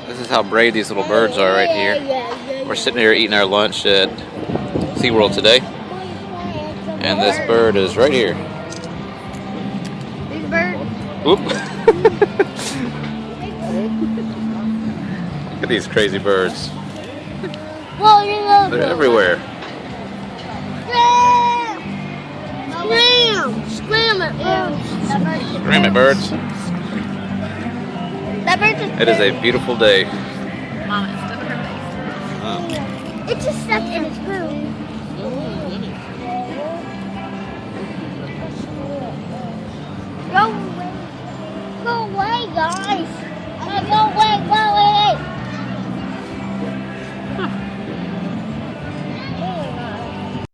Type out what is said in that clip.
This is how brave these little birds are right here. We're sitting here eating our lunch at SeaWorld today. And this bird is right here. Big bird. Whoop. Look at these crazy birds. They're everywhere. Scram it, birds. Scream it, birds. That bird just It is a beautiful day. Mama, it's stuck in her face. Oh. It's just stuck in its food.